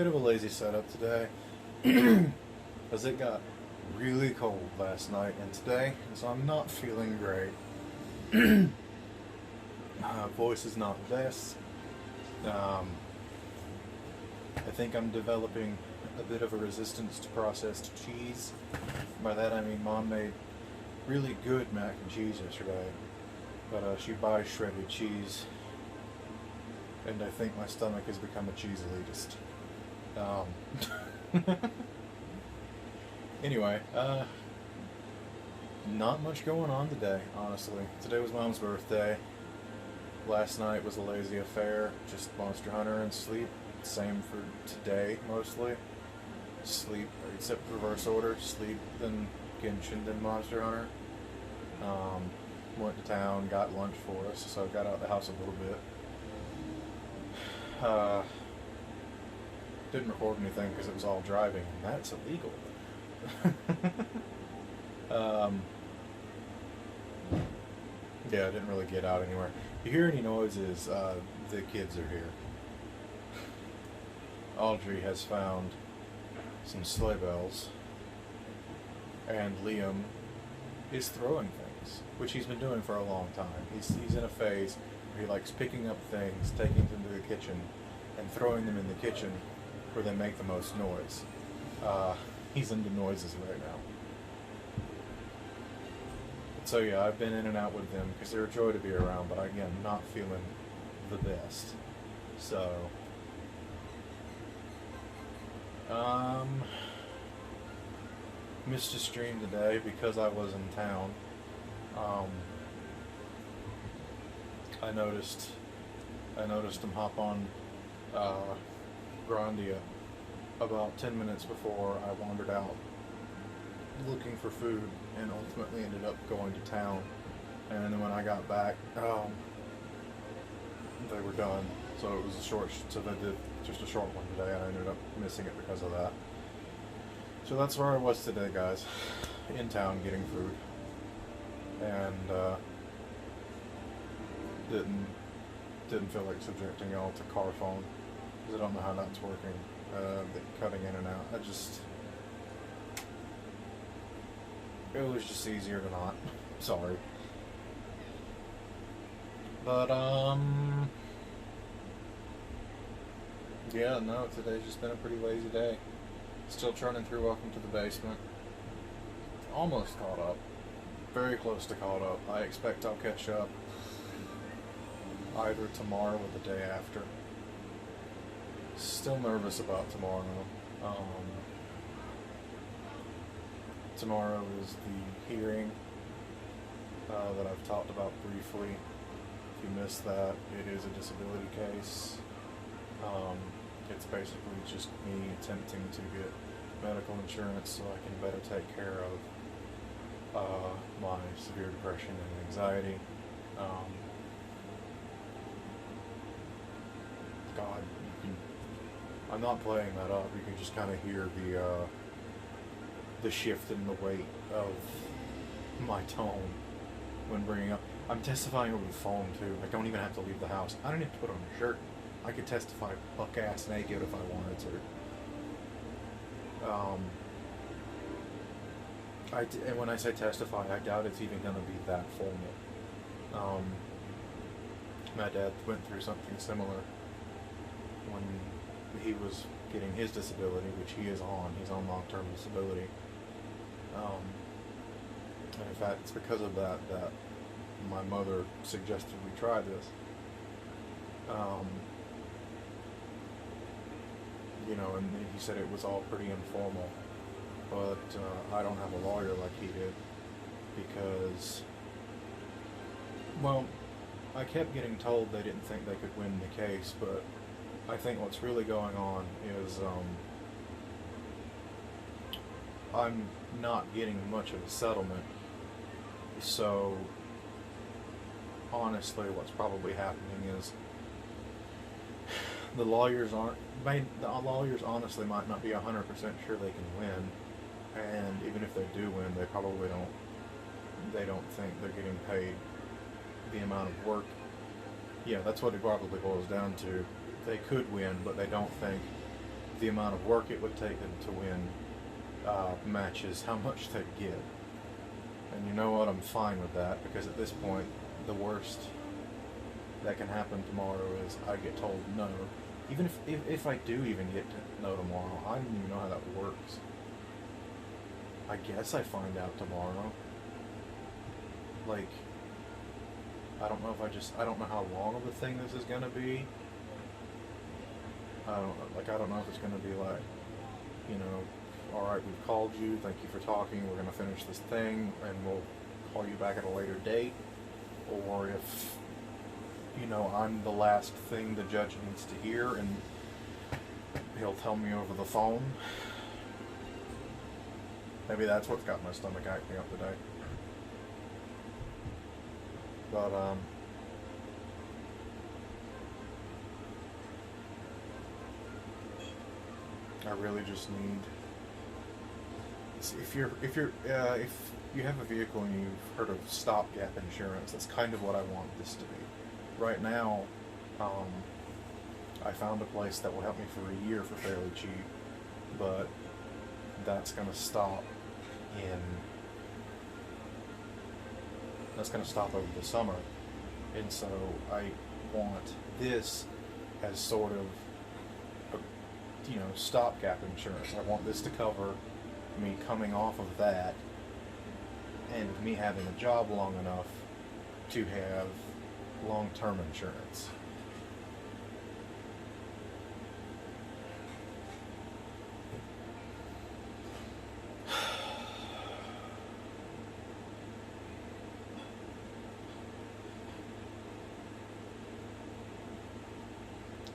bit of a lazy setup today, as it got really cold last night and today, so I'm not feeling great. Voice is not the best. Um, I think I'm developing a bit of a resistance to processed cheese. By that I mean Mom made really good mac and cheese yesterday, but she buys shredded cheese, and I think my stomach has become a cheese elitist. Anyway, not much going on today, honestly. Today was Mom's birthday. Last night was a lazy affair, just Monster Hunter and sleep. Same for today, mostly. Sleep, except reverse order. Sleep, then Genshin, then Monster Hunter. Went to town, got lunch for us, so got out of the house a little bit. Didn't record anything because it was all driving, and that's illegal. Yeah, I didn't really get out anywhere. If you hear any noises, the kids are here. Audrey has found some sleigh bells, and Liam is throwing things, which he's been doing for a long time. He's in a phase where he likes picking up things, taking them to the kitchen, and throwing them in the kitchen where they make the most noise. He's into noises right now. So yeah, I've been in and out with them because they're a joy to be around, but again, not feeling the best. So, missed a stream today because I was in town. I noticed him hop on Grandia about 10 minutes before I wandered out looking for food, and ultimately ended up going to town. And then when I got back, they were done. So it was so they did just a short one today, and I ended up missing it because of that. So that's where I was today, guys. In town getting food. And didn't feel like subjecting y'all to car phone, because I don't know how that's working. Cutting in and out. It was just easier to not. Sorry. But, yeah, no, today's just been a pretty lazy day. Still churning through Welcome to the Basement. Almost caught up. Very close to caught up. I expect I'll catch up either tomorrow or the day after. Still nervous about tomorrow. Tomorrow is the hearing that I've talked about briefly. If you missed that, it is a disability case. It's basically just me attempting to get medical insurance so I can better take care of my severe depression and anxiety. God, I'm not playing that up. You can just kind of hear the shift in the weight of my tone when bringing up. I'm testifying over the phone too. I don't even have to leave the house. I don't have to put on a shirt. I could testify buck ass naked if I wanted to. And when I say testify, I doubt it's even going to be that formal. My dad went through something similar when he was getting his disability, which he is on. He's on long-term disability. And in fact, it's because of that my mother suggested we try this. And he said it was all pretty informal, but I don't have a lawyer like he did, because, well, I kept getting told they didn't think they could win the case, but I think what's really going on is I'm not getting much of a settlement. So honestly, what's probably happening is the lawyers honestly might not be 100% sure they can win, and even if they do win, they probably don't think they're getting paid the amount of work. Yeah, that's what it probably boils down to. They could win, but they don't think the amount of work it would take them to win matches how much they give. And you know what? I'm fine with that, because at this point, the worst that can happen tomorrow is I get told no. Even if I do even get to know tomorrow, I don't even know how that works. I guess I find out tomorrow. Like, I don't know if I don't know how long of a thing this is gonna be. I don't know if it's gonna be like, you know, alright, we've called you, thank you for talking, we're gonna finish this thing, and we'll call you back at a later date. Or if, you know, I'm the last thing the judge needs to hear, and he'll tell me over the phone. Maybe that's what's got my stomach acting up today. But, I really just need. If you have a vehicle and you've heard of stopgap insurance, that's kind of what I want this to be. Right now, I found a place that will help me for a year for fairly cheap, but that's going to stop over the summer, and so I want this as sort of a, you know, stopgap insurance. I want this to cover me coming off of that and me having a job long enough to have long-term insurance.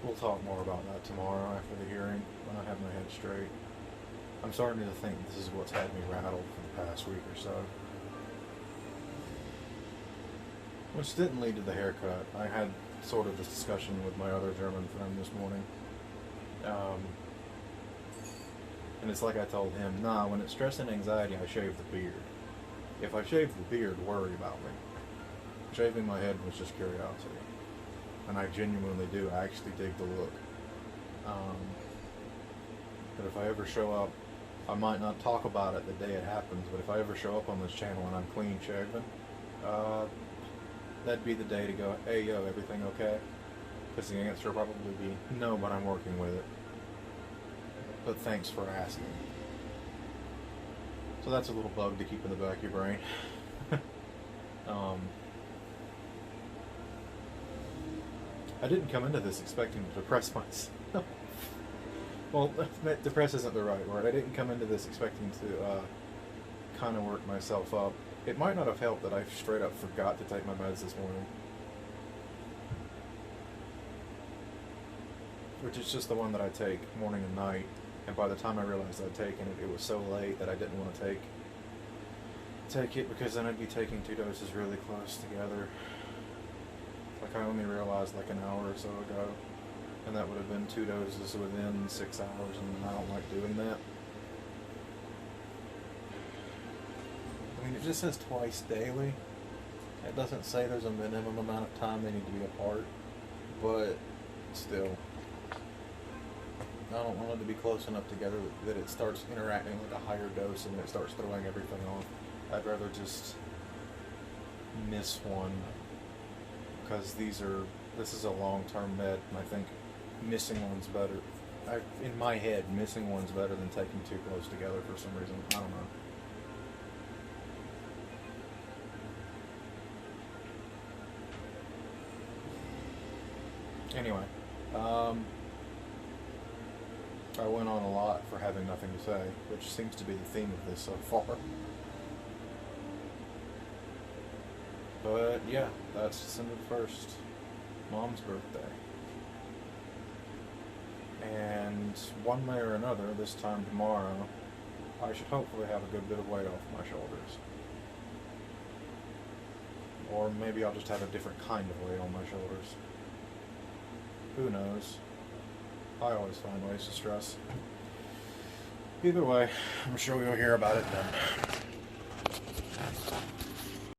We'll talk more about that tomorrow after the hearing, when I have my head straight. I'm starting to think this is what's had me rattled for the past week or so. Which didn't lead to the haircut. I had sort of this discussion with my other German friend this morning. And it's like I told him, nah, when it's stress and anxiety, I shave the beard. If I shave the beard, worry about me. Shaving my head was just curiosity. And I genuinely do. I actually dig the look. But if I ever show up, I might not talk about it the day it happens, but if I ever show up on this channel and I'm clean shaven, that'd be the day to go, hey, yo, everything okay? Because the answer will probably be, no, but I'm working with it. But thanks for asking. So that's a little bug to keep in the back of your brain. I didn't come into this expecting to depress myself. Well, depress isn't the right word. I didn't come into this expecting to kind of work myself up. It might not have helped that I straight up forgot to take my meds this morning. Which is just the one that I take morning and night. And by the time I realized I'd taken it, it was so late that I didn't want to take it, because then I'd be taking 2 doses really close together. Like, I only realized like an hour or so ago. And that would have been 2 doses within 6 hours, and I don't like doing that. I mean, it just says twice daily. It doesn't say there's a minimum amount of time they need to be apart, but still, I don't want it to be close enough together that it starts interacting with a higher dose and it starts throwing everything off. I'd rather just miss one, because this is a long-term med, and I think missing one's better. In my head, missing one's better than taking 2 close together for some reason. I don't know. Anyway, I went on a lot for having nothing to say, which seems to be the theme of this so far. But yeah, that's December 1st, Mom's birthday. And one way or another, this time tomorrow, I should hopefully have a good bit of weight off my shoulders. Or maybe I'll just have a different kind of weight on my shoulders. Who knows? I always find ways to stress. Either way, I'm sure we'll hear about it then.